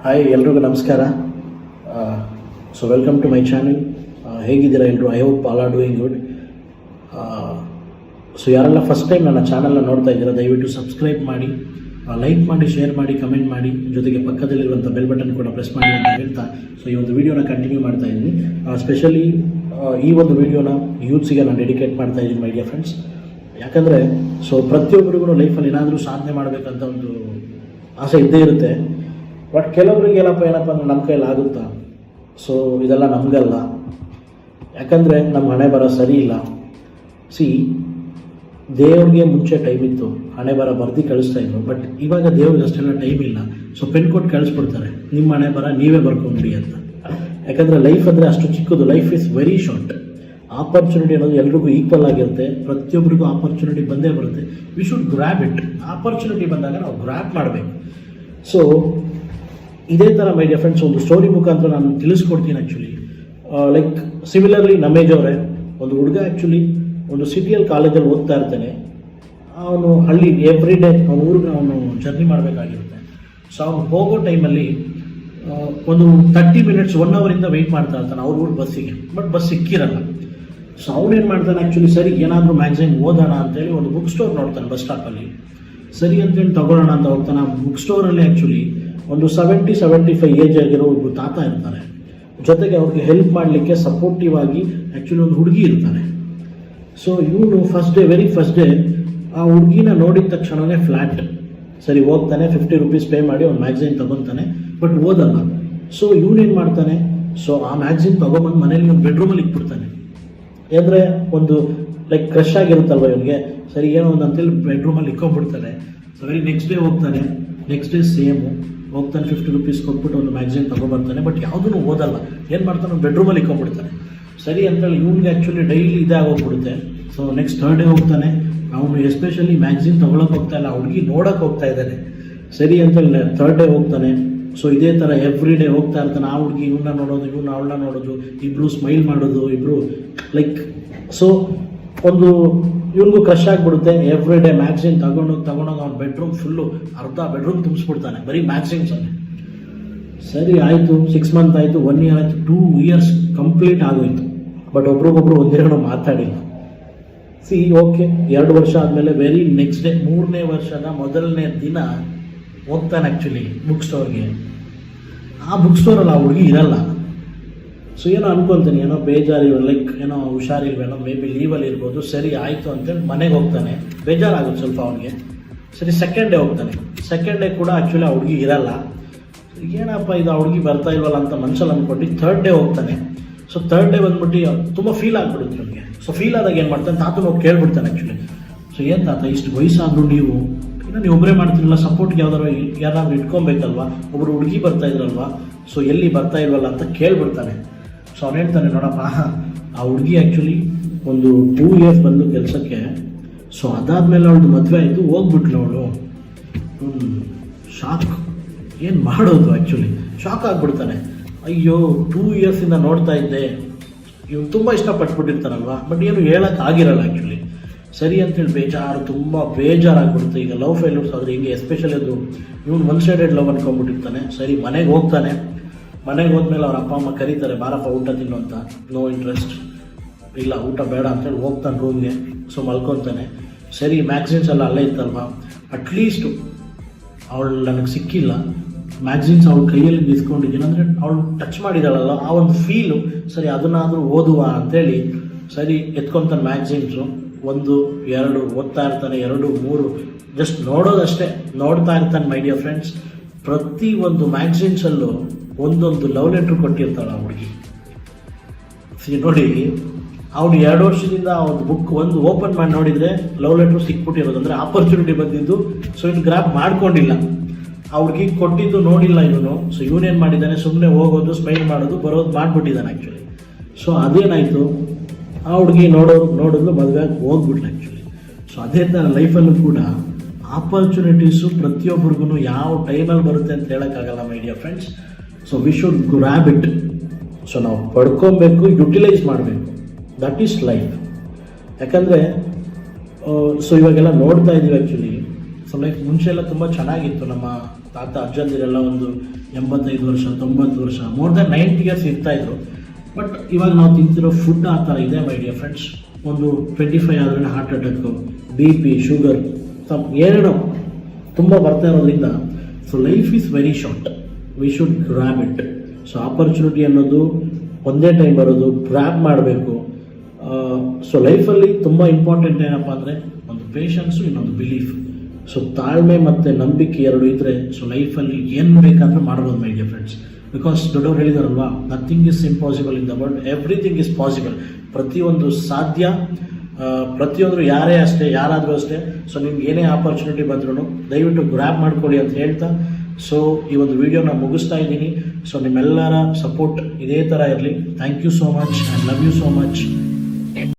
Hi ಎಲ್ರಿಗೂ ನಮಸ್ಕಾರ. So welcome to my channel. ಹೇಗಿದ್ದೀರಾ ಎಲ್ಲರೂ? I hope all are doing good. So ಯಾರೆಲ್ಲ ಫಸ್ಟ್ ಟೈಮ್ ನನ್ನ ಚಾನಲ್ನ ನೋಡ್ತಾ ಇದ್ದೀರಾ, ದಯವಿಟ್ಟು ಸಬ್ಸ್ಕ್ರೈಬ್ ಮಾಡಿ, ಲೈಕ್ ಮಾಡಿ, ಶೇರ್ ಮಾಡಿ, ಕಮೆಂಟ್ ಮಾಡಿ, ಜೊತೆಗೆ ಪಕ್ಕದಲ್ಲಿರುವಂಥ ಬೆಲ್ ಬಟನ್ ಕೂಡ ಪ್ರೆಸ್ ಮಾಡಿ ಅಂತ ಹೇಳ್ತಾ ಸೊ ಈ ಒಂದು ವಿಡಿಯೋನ ಕಂಟಿನ್ಯೂ ಮಾಡ್ತಾ ಇದ್ದೀನಿ. ಸ್ಪೆಷಲಿ ಈ ಒಂದು ವಿಡಿಯೋನ ಯೂತ್ಸಿಗೆ ನಾನು ಡೆಡಿಕೇಟ್ ಮಾಡ್ತಾ ಇದ್ದೀನಿ ಮೈ ಡಿಯರ್ ಫ್ರೆಂಡ್ಸ್. ಯಾಕಂದರೆ ಸೊ ಪ್ರತಿಯೊಬ್ಬರಿಗೂ ಲೈಫಲ್ಲಿ ಏನಾದರೂ ಸಾಧನೆ ಮಾಡಬೇಕಂತ ಒಂದು ಆಸೆ ಇದ್ದೇ ಇರುತ್ತೆ. ಬಟ್ ಕೆಲವರಿಗೆ ಏನಪ್ಪ ಅಂದರೆ ನಮ್ಮ ಕೈಯಲ್ಲಿ ಆಗುತ್ತಾ? ಸೊ ಇದೆಲ್ಲ ನಮಗಲ್ಲ, ಯಾಕಂದರೆ ನಮ್ಮ ಹಣೆ ಬರ ಸರಿ ಇಲ್ಲ. ದೇವ್ರಿಗೆ ಮುಂಚೆ ಟೈಮ್ ಇತ್ತು, ಹಣೆ ಬರ ಬರ್ದು ಕಳಿಸ್ತಾ ಇದ್ರು. ಬಟ್ ಇವಾಗ ದೇವ್ರಿಗೆ ಅಷ್ಟೆಲ್ಲ ಟೈಮ್ ಇಲ್ಲ. ಸೊ ಪೆನ್ ಕೊಟ್ಟು ಕಳಿಸ್ಬಿಡ್ತಾರೆ, ನಿಮ್ಮ ಹಣೆ ಬರ ನೀವೇ ಬರ್ಕೊಂಬಿಡಿ ಅಂತ. ಯಾಕಂದರೆ ಲೈಫ್ ಅಂದರೆ ಅಷ್ಟು ಚಿಕ್ಕದು, life is very short. Opportunity ಅನ್ನೋದು ಎಲ್ರಿಗೂ ಈಕ್ವಲ್ ಆಗಿರುತ್ತೆ, ಪ್ರತಿಯೊಬ್ಬರಿಗೂ ಆಪರ್ಚುನಿಟಿ ಬಂದೇ ಬರುತ್ತೆ. We should grab it. Opportunity ಬಂದಾಗ ನಾವು ಗ್ರ್ಯಾಬ್ ಮಾಡಬೇಕು. ಸೊ ಇದೇ ಥರ ಮೈ ಡಿಯರ್ ಫ್ರೆಂಡ್ಸ್ ಒಂದು ಸ್ಟೋರಿ ಮುಖಾಂತರ ನಾನು ತಿಳಿಸ್ಕೊಡ್ತೀನಿ. ಆ್ಯಕ್ಚುಲಿ ಲೈಕ್ ಸಿಮಿಲರ್ಲಿ ನಮ್ಮ ಏಜ್ ಅವರೇ ಒಂದು ಹುಡುಗ ಆ್ಯಕ್ಚುಲಿ ಒಂದು ಸಿಟಿಯಲ್ಲಿ ಕಾಲೇಜಲ್ಲಿ ಓದ್ತಾ ಇರ್ತಾನೆ. ಅವನು ಹಳ್ಳಿ ಎವ್ರಿ ಡೇ ಅವನ ಊರಿಗೆ ಅವನು ಜರ್ನಿ ಮಾಡಬೇಕಾಗಿರುತ್ತೆ. ಸೊ ಅವನು ಹೋಗೋ ಟೈಮಲ್ಲಿ ಒಂದು 30 ಮಿನಿಟ್ಸ್ 1 ಅವರಿಂದ ವೆಯ್ಟ್ ಮಾಡ್ತಾ ಇರ್ತಾನೆ ಅವ್ರ ಊರು ಬಸ್ಸಿಗೆ. But bus ಸಿಕ್ಕಿರಲ್ಲ. ಸೊ ಅವನೇನು ಮಾಡ್ತಾನೆ ಆ್ಯಕ್ಚುಲಿ, ಸರಿ ಏನಾದರೂ ಮ್ಯಾಗ್ಝೈನ್ ಓದೋಣ ಅಂತೇಳಿ ಒಂದು ಬುಕ್ ಸ್ಟೋರ್ ನೋಡ್ತಾನೆ ಬಸ್ ಸ್ಟಾಪಲ್ಲಿ. ಸರಿ ಅಂತೇಳಿ ತಗೊಳ್ಳೋಣ ಅಂತ ಹೋಗ್ತಾನೆ. ಆ ಬುಕ್ ಸ್ಟೋರಲ್ಲಿ ಆ್ಯಕ್ಚುಲಿ ಒಂದು 70-75 ಏಜ್ ಆಗಿರೋ ಒಬ್ಬರು ತಾತ ಇರ್ತಾರೆ. ಜೊತೆಗೆ ಅವ್ರಿಗೆ ಹೆಲ್ಪ್ ಮಾಡಲಿಕ್ಕೆ ಸಪೋರ್ಟಿವ್ ಆಗಿ ಆ್ಯಕ್ಚುಲಿ ಒಂದು ಹುಡುಗಿ ಇರ್ತಾರೆ. ಸೊ ಇವನು ವೆರಿ ಫಸ್ಟ್ ಡೇ ಆ ಹುಡುಗಿನ ನೋಡಿದ ತಕ್ಷಣವೇ ಫ್ಲ್ಯಾಟ್. ಸರಿ ಹೋಗ್ತಾನೆ, 50 ರೂಪೀಸ್ ಪೇ ಮಾಡಿ ಒಂದು ಮ್ಯಾಗ್ಝೈನ್ ತೊಗೊತಾನೆ. ಬಟ್ ಓದಲ್ಲ. ಸೊ ಇವನೇನು ಮಾಡ್ತಾನೆ, ಸೊ ಆ ಮ್ಯಾಗ್ಝೈನ್ ತೊಗೊಂಬಂದು ಮನೇಲಿ ಒಂದು ಬೆಡ್ರೂಮಲ್ಲಿ ಇಟ್ಬಿಡ್ತಾನೆ. ಅಂದರೆ ಒಂದು ಲೈಕ್ ಕ್ರಶ್ ಆಗಿರುತ್ತಲ್ವ ಇವನಿಗೆ. ಸರಿ ಏನೋ ಒಂದು ಅಂತೇಳಿ ಬೆಡ್ರೂಮಲ್ಲಿ ಇಕ್ಕೊಂಡ್ಬಿಡ್ತಾನೆ. ಸೊ ವೆರಿ ನೆಕ್ಸ್ಟ್ ಡೇ ಹೋಗ್ತಾನೆ. ನೆಕ್ಸ್ಟ್ ಡೇ ಸೇಮು ಹೋಗ್ತಾನೆ, 50 ರೂಪೀಸ್ ಕೊಟ್ಬಿಟ್ಟು ಒಂದು ಮ್ಯಾಗ್ಝೈನ್ ತೊಗೊಬರ್ತಾನೆ. ಬಟ್ ಯಾವುದೂ ಓದಲ್ಲ. ಏನು ಮಾಡ್ತಾನೆ, ಬೆಡ್ರೂಮಲ್ಲಿ ಇಕ್ಕೊಂಡ್ಬಿಡ್ತಾನೆ. ಸರಿ ಅಂತೇಳಿ ಇವ್ನಿಗೆ ಆ್ಯಕ್ಚುಲಿ ಡೈಲಿ ಇದಾಗೋಗ್ಬಿಡುತ್ತೆ. ಸೊ ನೆಕ್ಸ್ಟ್ ಥರ್ಡ್ ಡೇ ಹೋಗ್ತಾನೆ. ಅವನು ಎಸ್ಪೆಷಲಿ ಮ್ಯಾಗ್ಝಿನ್ ತೊಗೊಳಕ್ಕೆ ಹೋಗ್ತಾ ಇಲ್ಲ, ಹುಡುಗಿ ನೋಡೋಕೆ ಹೋಗ್ತಾ ಇದ್ದಾನೆ. ಸರಿ ಅಂತೇಳಿ ಥರ್ಡ್ ಡೇ ಹೋಗ್ತಾನೆ. ಸೊ ಇದೇ ಥರ ಎವ್ರಿ ಡೇ ಹೋಗ್ತಾ ಇರ್ತಾನೆ. ಆ ಹುಡುಗಿ ಇವನ್ನ ನೋಡೋದು, ಇವನ್ನ ಅವಳನ್ನ ನೋಡೋದು, ಇಬ್ಬರು ಸ್ಮೈಲ್ ಮಾಡೋದು, ಇಬ್ಬರು ಲೈಕ್ ಸೊ ಒಂದು ಇವನಿಗೂ ಕ್ರಶ್ ಆಗಿಬಿಡುತ್ತೆ. ಎವ್ರಿ ಡೇ ಮ್ಯಾಗ್ಝಿನ್ ತಗೊಂಡೋಗಿ ಅವ್ನ ಬೆಡ್ರೂಮ್ ಫುಲ್ಲು ಅರ್ಧ ಬೆಡ್ರೂಮ್ ತುಂಬಿಸ್ಬಿಡ್ತಾನೆ ಬರೀ ಮ್ಯಾಗ್ಝಿನ್ಸಲ್ಲಿ. ಸರಿ ಆಯಿತು, 6 ಮಂತ್ ಆಯಿತು, 1 ಇಯರ್ ಆಯಿತು, 2 ಇಯರ್ಸ್ ಕಂಪ್ಲೀಟ್ ಆಗೋಯ್ತು. ಬಟ್ ಒಬ್ರಿಗೊಬ್ರು ಒಂದೆರಡು ಮಾತಾಡಿಲ್ಲ. ಓಕೆ 2 ವರ್ಷ ಆದಮೇಲೆ ವೆರಿ ನೆಕ್ಸ್ಟ್ ಡೇ 3ನೇ ವರ್ಷದ ಮೊದಲನೇ ದಿನ ಹೋಗ್ತಾನೆ ಆ್ಯಕ್ಚುಲಿ ಬುಕ್ ಸ್ಟೋರ್ಗೆ. ಆ ಬುಕ್ ಸ್ಟೋರಲ್ಲಿ ಆ ಹುಡುಗಿ ಇರಲ್ಲ. ಸೊ ಏನೋ ಅನ್ಕೊತೀನಿ, ಏನೋ ಬೇಜಾರಿಲ್ಲ, ಲೈಕ್ ಏನೋ ಹುಷಾರಿಲ್ವೇನೋ, ಮೇ ಬಿ ಲೀವಲ್ಲಿ ಇರ್ಬೋದು. ಸರಿ ಆಯಿತು ಅಂತೇಳಿ ಮನೆಗೆ ಹೋಗ್ತಾನೆ. ಬೇಜಾರಾಗುತ್ತೆ ಸ್ವಲ್ಪ ಅವನಿಗೆ. ಸರಿ ಸೆಕೆಂಡ್ ಡೇ ಹೋಗ್ತಾನೆ. ಸೆಕೆಂಡ್ ಡೇ ಕೂಡ ಆ್ಯಕ್ಚುಲಿ ಆ ಹುಡುಗಿ ಇರಲ್ಲ. ಏನಪ್ಪ ಇದು, ಆ ಹುಡುಗಿ ಬರ್ತಾ ಇಲ್ವಲ್ಲ ಅಂತ ಮನಸ್ಸಲ್ಲಿ ಅಂದ್ಕೊಂಡು ಥರ್ಡ್ ಡೇ ಹೋಗ್ತಾನೆ. ಸೊ ಥರ್ಡ್ ಡೇ ಬಂದ್ಬಿಟ್ಟು ತುಂಬ ಫೀಲ್ ಆಗ್ಬಿಡುತ್ತೆ ನನಗೆ. ಸೊ ಫೀಲ್ ಆದಾಗ ಏನು ಮಾಡ್ತಾನೆ, ತಾತನ ಹೋಗಿ ಕೇಳ್ಬಿಡ್ತಾನೆ ಆ್ಯಕ್ಚುಲಿ. ಸೊ ಏನು ತಾತ, ಇಷ್ಟು ವಯಸ್ಸಾದರೂ ನೀವು ಒಬ್ಬರೇ ಮಾಡ್ತೀರಲ್ಲ, ಸಪೋರ್ಟ್ಗೆ ಯಾರಾದ್ರೂ ಇಟ್ಕೊಬೇಕಲ್ವಾ, ಒಬ್ಬರು ಹುಡುಗಿ ಬರ್ತಾ ಇದ್ರಲ್ವಾ, ಸೊ ಎಲ್ಲಿ ಬರ್ತಾ ಇಲ್ವಲ್ಲ ಅಂತ ಕೇಳ್ಬಿಡ್ತಾನೆ. ಸೊ ಅವ್ನು ಹೇಳ್ತಾನೆ, ನೋಡಪ್ಪ ಆ ಹುಡುಗಿ ಆ್ಯಕ್ಚುಲಿ ಒಂದು 2 ಇಯರ್ಸ್ ಬಂದು ಕೆಲಸಕ್ಕೆ. ಸೊ ಅದಾದಮೇಲೆ ಅವಳದು ಮದುವೆ ಆಯಿತು, ಹೋಗ್ಬಿಟ್ಲು ಅವಳು. ಶಾಕ್, ಏನು ಮಾಡೋದು ಆ್ಯಕ್ಚುಲಿ ಶಾಕ್ ಆಗಿಬಿಡ್ತಾನೆ. ಅಯ್ಯೋ 2 ಇಯರ್ಸಿಂದ ನೋಡ್ತಾ ಇದ್ದೆ, ಇವ್ನು ತುಂಬ ಇಷ್ಟಪಟ್ಬಿಟ್ಟಿರ್ತಾನಲ್ವ, ಬಟ್ ಏನು ಹೇಳೋಕ್ಕಾಗಿರಲ್ಲ ಆ್ಯಕ್ಚುಲಿ. ಸರಿ ಅಂತೇಳಿ ತುಂಬ ಬೇಜಾರಾಗ್ಬಿಡುತ್ತೆ. ಈಗ ಲವ್ ಫೇಲ್ಯೂರ್ಸ್ ಆದರೆ ಹಿಂಗೆ, ಎಸ್ಪೆಷಲಿ ಅದು ಇವನು ಒನ್ ಸೈಡೆಡ್ ಲವ್ ಅನ್ಕೊಂಡ್ಬಿಟ್ಟಿರ್ತಾನೆ. ಸರಿ ಮನೆಗೆ ಹೋಗ್ತಾನೆ. ಮನೆಗೆ ಹೋದ್ಮೇಲೆ ಅವ್ರ ಅಪ್ಪ ಅಮ್ಮ ಕರೀತಾರೆ, ಬಾರಪ್ಪ ಊಟ ತಿನ್ನು ಅಂತ. ನೋ ಇಂಟ್ರೆಸ್ಟ್, ಇಲ್ಲ ಊಟ ಬೇಡ ಅಂತೇಳಿ ಹೋಗ್ತಾನೆ ರೂಮ್ಗೆ. ಸೊ ಮಲ್ಕೊತಾನೆ. ಸರಿ ಮ್ಯಾಗ್ಝಿನ್ಸ್ ಎಲ್ಲ ಅಲ್ಲೇ ಇತ್ತಲ್ವ, ಅಟ್ಲೀಸ್ಟು ಅವಳು ನನಗೆ ಸಿಕ್ಕಿಲ್ಲ, ಮ್ಯಾಗ್ಝಿನ್ಸ್ ಅವಳ ಕೈಯಲ್ಲಿ ನಿಂತ್ಕೊಂಡಿದ್ದೀನಿ ಅಂದರೆ ಅವಳು ಟಚ್ ಮಾಡಿದಾಳಲ್ಲ ಆ ಒಂದು ಫೀಲು, ಸರಿ ಅದನ್ನಾದರೂ ಓದುವ ಅಂಥೇಳಿ ಸರಿ ಎತ್ಕೊತಾನೆ ಮ್ಯಾಗ್ಝಿನ್ಸು. 1, 2 ಓದ್ತಾ ಇರ್ತಾನೆ, 2, 3 ಜಸ್ಟ್ ನೋಡೋದಷ್ಟೇ ನೋಡ್ತಾ ಇರ್ತಾನೆ ಮೈ ಡಿಯರ್ ಫ್ರೆಂಡ್ಸ್. ಪ್ರತಿ ಒಂದು ಮ್ಯಾಗ್ಝಿನ್ಸಲ್ಲೂ ಒಂದೊಂದು ಲವ್ ಲೆಟ್ರ್ ಕೊಟ್ಟಿರ್ತಾಳೆ ಆ ಹುಡುಗಿ. ನೋಡಿ, ಅವನು 2 ವರ್ಷದಿಂದ ಒಂದು ಬುಕ್ ಒಂದು ಓಪನ್ ಮಾಡಿ ನೋಡಿದರೆ ಲವ್ ಲೆಟ್ರ್ ಸಿಕ್ಬಿಟ್ಟಿರೋದು, ಅಂದರೆ ಆಪರ್ಚುನಿಟಿ ಬಂದಿದ್ದು. ಸೊ ಇನ್ನು ಗ್ರ್ಯಾಬ್ ಮಾಡ್ಕೊಂಡಿಲ್ಲ, ಆ ಹುಡುಗಿ ಕೊಟ್ಟಿದ್ದು ನೋಡಿಲ್ಲ ಇವನು. ಸೊ ಇವನೇನು ಮಾಡಿದ್ದಾನೆ, ಸುಮ್ಮನೆ ಹೋಗೋದು, ಸ್ಮೈಲ್ ಮಾಡೋದು, ಬರೋದು ಮಾಡಿಬಿಟ್ಟಿದ್ದಾನೆ ಆ್ಯಕ್ಚುಲಿ. ಸೊ ಅದೇನಾಯಿತು, ಆ ಹುಡುಗಿ ನೋಡಿದ್ಲು, ಮದುವೆ ಹೋಗ್ಬಿಟ್ಲು ಆ್ಯಕ್ಚುಲಿ. ಸೊ ಅದೇ ಥರ ಲೈಫಲ್ಲೂ ಕೂಡ ಆಪರ್ಚುನಿಟೀಸು ಪ್ರತಿಯೊಬ್ಬರಿಗೂ ಯಾವ ಟೈಮಲ್ಲಿ ಬರುತ್ತೆ ಅಂತ ಹೇಳೋಕ್ಕಾಗಲ್ಲ my dear friends. So we should grab it. So ನಾವು ಪಡ್ಕೊಬೇಕು, ಯುಟಿಲೈಸ್ ಮಾಡಬೇಕು. That is life. ಯಾಕಂದರೆ ಸೊ ಇವಾಗೆಲ್ಲ ನೋಡ್ತಾ ಇದ್ದೀವಿ ಆ್ಯಕ್ಚುಲಿ. ಸೊ ಲೈಕ್ ಮುಂಚೆ ಎಲ್ಲ ತುಂಬ ಚೆನ್ನಾಗಿತ್ತು. ನಮ್ಮ ತಾತ ಅಜ್ಜಂದಿರೆಲ್ಲ ಒಂದು 85 ವರ್ಷ 90 ವರ್ಷ ಮೋರ್ ದೆನ್ 90 ಇಯರ್ಸ್ ಇರ್ತಾಯಿದ್ರು. ಬಟ್ ಇವಾಗ ನಾವು ತಿಂತಿರೋ ಫುಡ್ ಆ ಥರ ಇದೆ ಮೈ ಡಿಯರ್ ಫ್ರೆಂಡ್ಸ್. ಒಂದು 25 ಆದ್ರೆ ಹಾರ್ಟ್ ಅಟ್ಯಾಕು, BP, ಶುಗರ್ ಏನೇನೋ ತುಂಬ ಬರ್ತಾ ಇರೋದ್ರಿಂದ so life is very short, we should grab it. So opportunity ಅನ್ನೋದು ಒಂದೇ ಟೈಮ್ ಬರೋದು, ಗ್ರ್ಯಾಬ್ ಮಾಡಬೇಕು. ಸೊ ಲೈಫಲ್ಲಿ ತುಂಬ ಇಂಪಾರ್ಟೆಂಟ್ ಏನಪ್ಪ ಅಂದರೆ ಒಂದು ಪೇಷನ್ಸು, ಇನ್ನೊಂದು ಬಿಲೀಫ್. ಸೊ ತಾಳ್ಮೆ ಮತ್ತು ನಂಬಿಕೆ ಎರಡು ಇದ್ದರೆ ಸೊ ಲೈಫಲ್ಲಿ ಏನು ಬೇಕಾದರೂ ಮಾಡ್ಬೋದು ಮೈ ಡಿಯರ್ ಫ್ರೆಂಡ್ಸ್. ಬಿಕಾಸ್ ದೊಡ್ಡವ್ರು ಹೇಳಿದಾರಲ್ವಾ, nothing is impossible in the world, everything is possible. ಪ್ರತಿಯೊಂದು ಸಾಧ್ಯ, ಪ್ರತಿಯೊಂದು ಯಾರಾದರೂ ಅಷ್ಟೇ. ಸೊ ನಿಮ್ಗೆ ಏನೇ ಆಪರ್ಚುನಿಟಿ ಬಂದ್ರೂ ದಯವಿಟ್ಟು ಗ್ರ್ಯಾಬ್ ಮಾಡ್ಕೊಳ್ಳಿ ಅಂತ ಹೇಳ್ತಾ ಸೊ ಈ ಒಂದು ವಿಡಿಯೋನ ಮುಗಿಸ್ತಾ ಇದ್ದೀನಿ. ಸೊ ನಿಮ್ಮೆಲ್ಲರ ಸಪೋರ್ಟ್ ಇದೇ ಥರ ಇರಲಿ. Thank you so much, I love you so much.